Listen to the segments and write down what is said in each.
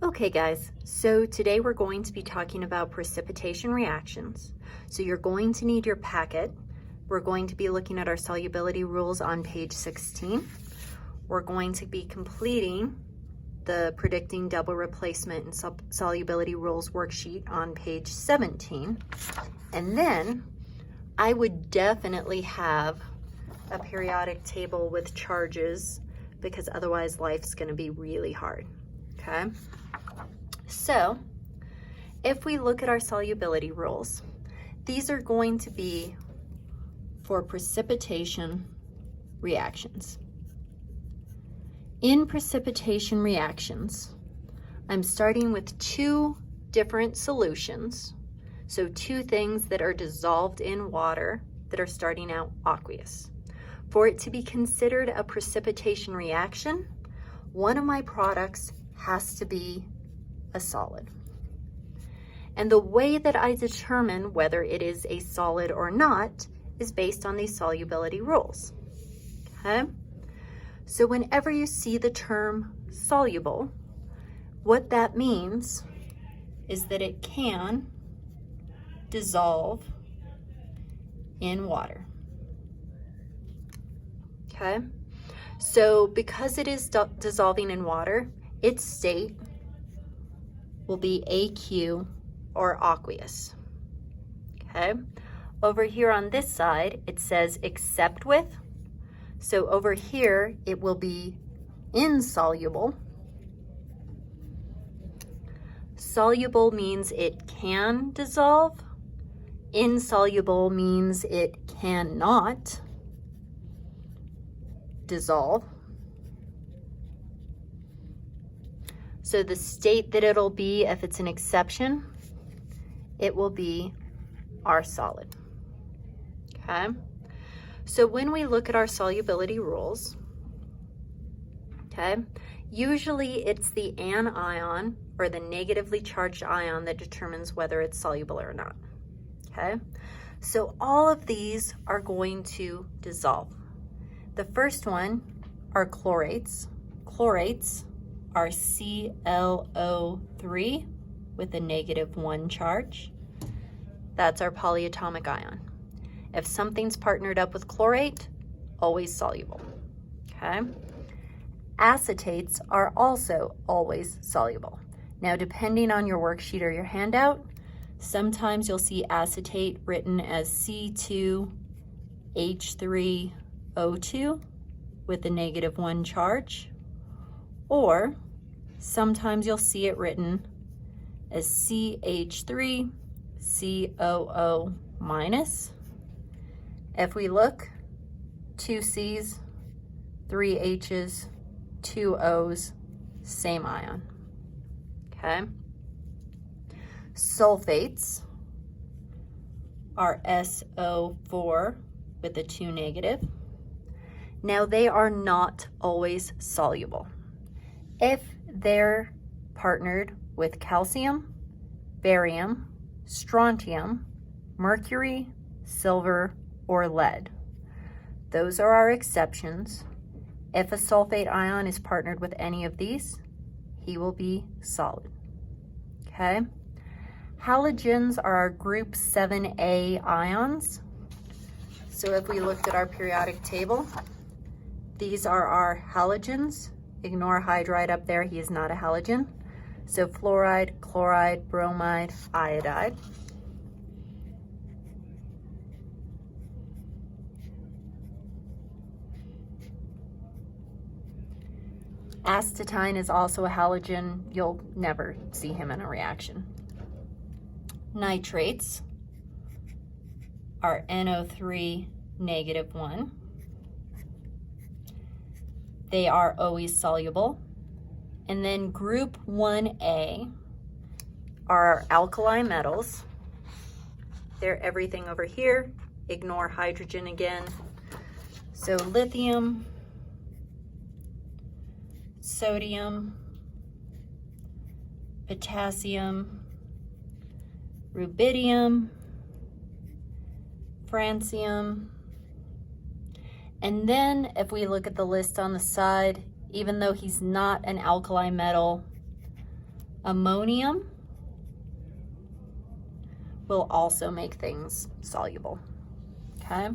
Okay guys, so today we're going to be talking about precipitation reactions. So you're going to need your packet. We're going to be looking at our solubility rules on page 16. We're going to be completing the predicting double replacement and solubility rules worksheet on page 17. And then I would definitely have a periodic table with charges because otherwise life's going to be really hard. Okay? So if we look at our solubility rules, these are going to be for precipitation reactions. In precipitation reactions, I'm starting with two different solutions. So two things that are dissolved in water that are starting out aqueous. For it to be considered a precipitation reaction, one of my products has to be a solid. And the way that I determine whether it is a solid or not is based on these solubility rules. Okay? So whenever you see the term soluble, what that means is that it can dissolve in water. Okay? So because it is dissolving in water, its state will be aqueous or aqueous. Okay? Over here on this side, it says except with. So over here, it will be insoluble. Soluble means it can dissolve. Insoluble means it cannot dissolve. So the state that it'll be, if it's an exception, it will be our solid. Okay? So when we look at our solubility rules, okay, usually it's the anion or the negatively charged ion that determines whether it's soluble or not. Okay? So all of these are going to dissolve. The first one are chlorates. Chlorates are ClO3 with a -1 charge. That's our polyatomic ion. If something's partnered up with chlorate, always soluble. Okay? Acetates are also always soluble. Now, depending on your worksheet or your handout, sometimes you'll see acetate written as C2H3O2 with a -1 charge, or sometimes you'll see it written as CH3COO minus. If we look, 2 C's, 3 H's, 2 O's, same ion. Okay? Sulfates are SO4 with a 2 negative. Now they are not always soluble. If they're partnered with calcium, barium, strontium, mercury, silver, or lead. Those are our exceptions. If a sulfate ion is partnered with any of these, he will be solid. Okay? Halogens are our group 7A ions. So if we looked at our periodic table, these are our halogens. Ignore hydride up there, he is not a halogen. So fluoride, chloride, bromide, iodide. Astatine is also a halogen. You'll never see him in a reaction. Nitrates are NO3 -1. They are always soluble. And then group 1A are our alkali metals. They're everything over here. Ignore hydrogen again. So lithium, sodium, potassium, rubidium, francium, and then if we look at the list on the side, even though he's not an alkali metal, Ammonium will also make things soluble, okay?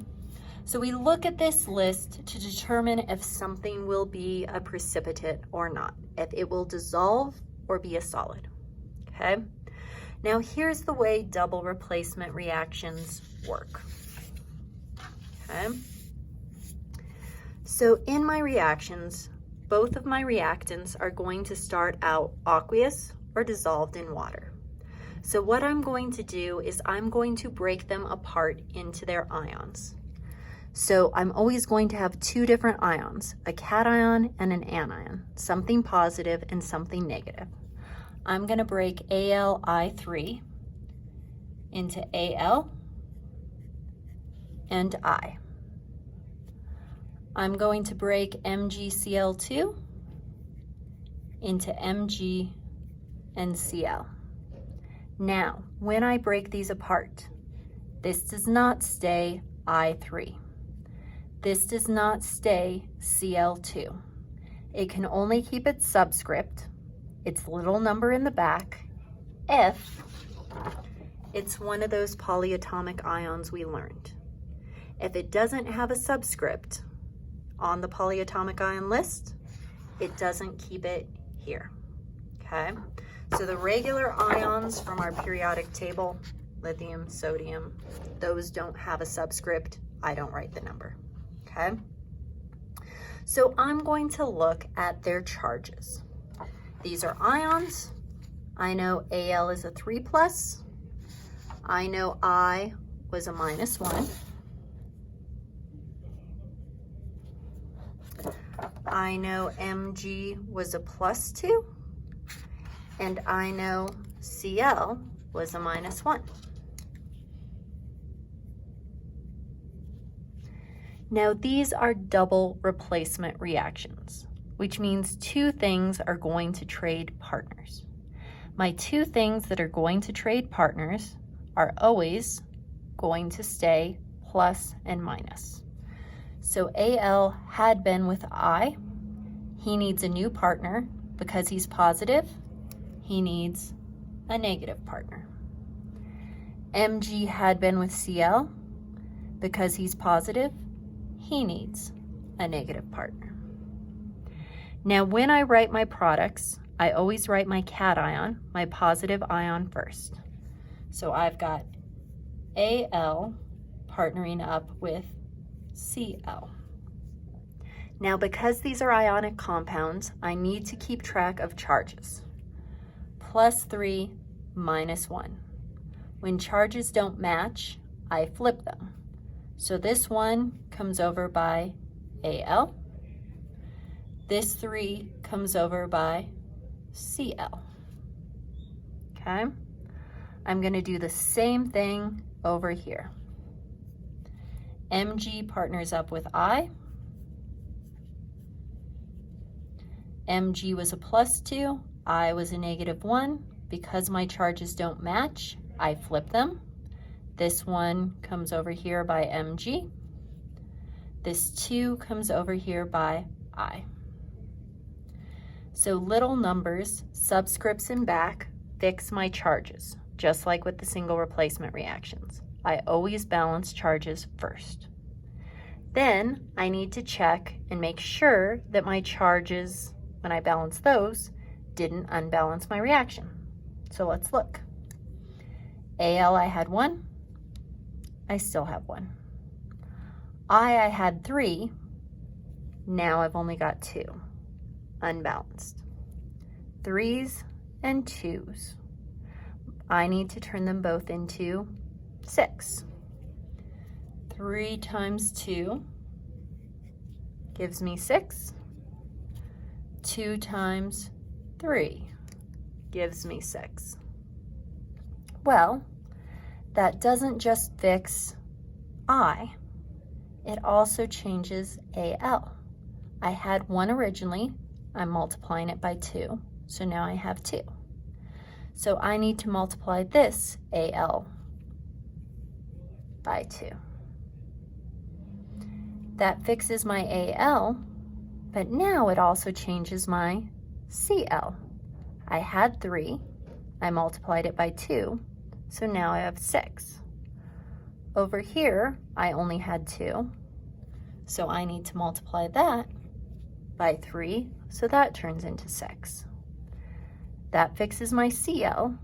So we look at this list to determine if something will be a precipitate or not, if it will dissolve or be a solid, okay? Now here's the way double replacement reactions work, okay? So in my reactions, both of my reactants are going to start out aqueous or dissolved in water. So what I'm going to do is I'm going to break them apart into their ions. So I'm always going to have two different ions, a cation and an anion, something positive and something negative. I'm going to break Ali3 into Al and I. I'm going to break MgCl2 into Mg and Cl. Now, when I break these apart, this does not stay I3. This does not stay Cl2. It can only keep its subscript, its little number in the back, if it's one of those polyatomic ions we learned. If it doesn't have a subscript on the polyatomic ion list, it doesn't keep it here, okay? So the regular ions from our periodic table, lithium, sodium, those don't have a subscript. I don't write the number, okay? So I'm going to look at their charges. These are ions. I know Al is a 3+. I know I was a -1. I know Mg was a +2. And I know Cl was a -1. Now these are double replacement reactions, which means two things are going to trade partners. My two things that are going to trade partners are always going to stay plus and minus. So Al had been with I. He needs a new partner because he's positive. He needs a negative partner. Mg had been with Cl. Because he's positive, he needs a negative partner. Now, when I write my products, I always write my cation, my positive ion, first. So I've got Al partnering up with Cl. Now, because these are ionic compounds, I need to keep track of charges. +3, -1. When charges don't match, I flip them. So this one comes over by Al. This 3 comes over by Cl. Okay? I'm going to do the same thing over here. Mg partners up with I. Mg was a +2. I was a -1. Because my charges don't match, I flip them. This one comes over here by Mg. This 2 comes over here by I. So little numbers, subscripts in back, fix my charges, just like with the single replacement reactions. I always balance charges first. Then I need to check and make sure that my charges, when I balance those, didn't unbalance my reaction. So let's look. Al, I had 1. I still have 1. I had 3. Now I've only got 2. Unbalanced. 3s and 2s. I need to turn them both into 6. 3 times 2 gives me 6. 2 times 3 gives me 6. Well, that doesn't just fix I, it also changes Al. I had 1 originally, I'm multiplying it by 2, so now I have 2. So I need to multiply this Al by 2. That fixes my Al, but now it also changes my Cl. I had 3, I multiplied it by 2, so now I have 6. Over here, I only had 2, so I need to multiply that by 3, so that turns into 6. That fixes my Cl,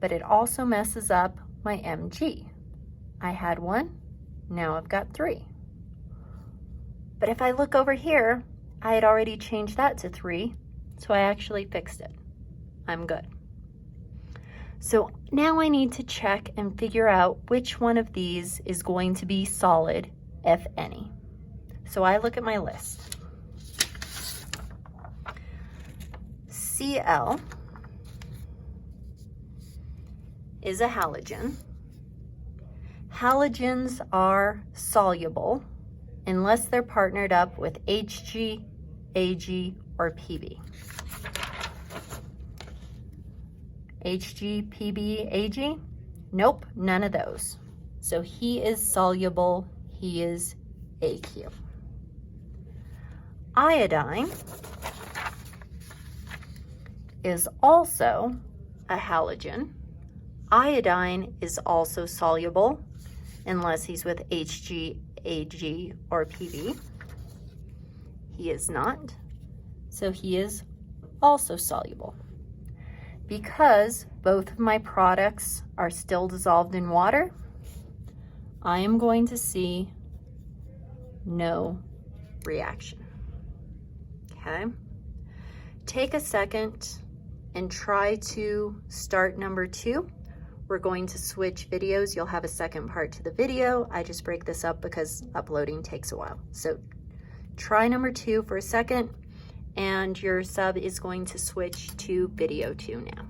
but it also messes up my Mg. I had 1, now I've got 3. But if I look over here, I had already changed that to 3, so I actually fixed it. I'm good. So now I need to check and figure out which one of these is going to be solid, if any. So I look at my list. Cl is a halogen. Halogens are soluble unless they're partnered up with Hg, Ag, or Pb. Hg, Pb, Ag? Nope, none of those. So he is soluble, he is Aq. Iodine is also a halogen. Iodine is also soluble unless he's with Hg, Ag, or Pb. He is not, so he is also soluble. Because both of my products are still dissolved in water, I am going to see no reaction. Okay? Take a second and try to start number 2. We're going to switch videos. You'll have a second part to the video. I just break this up because uploading takes a while. So try number 2 for a second, and your sub is going to switch to video 2 now.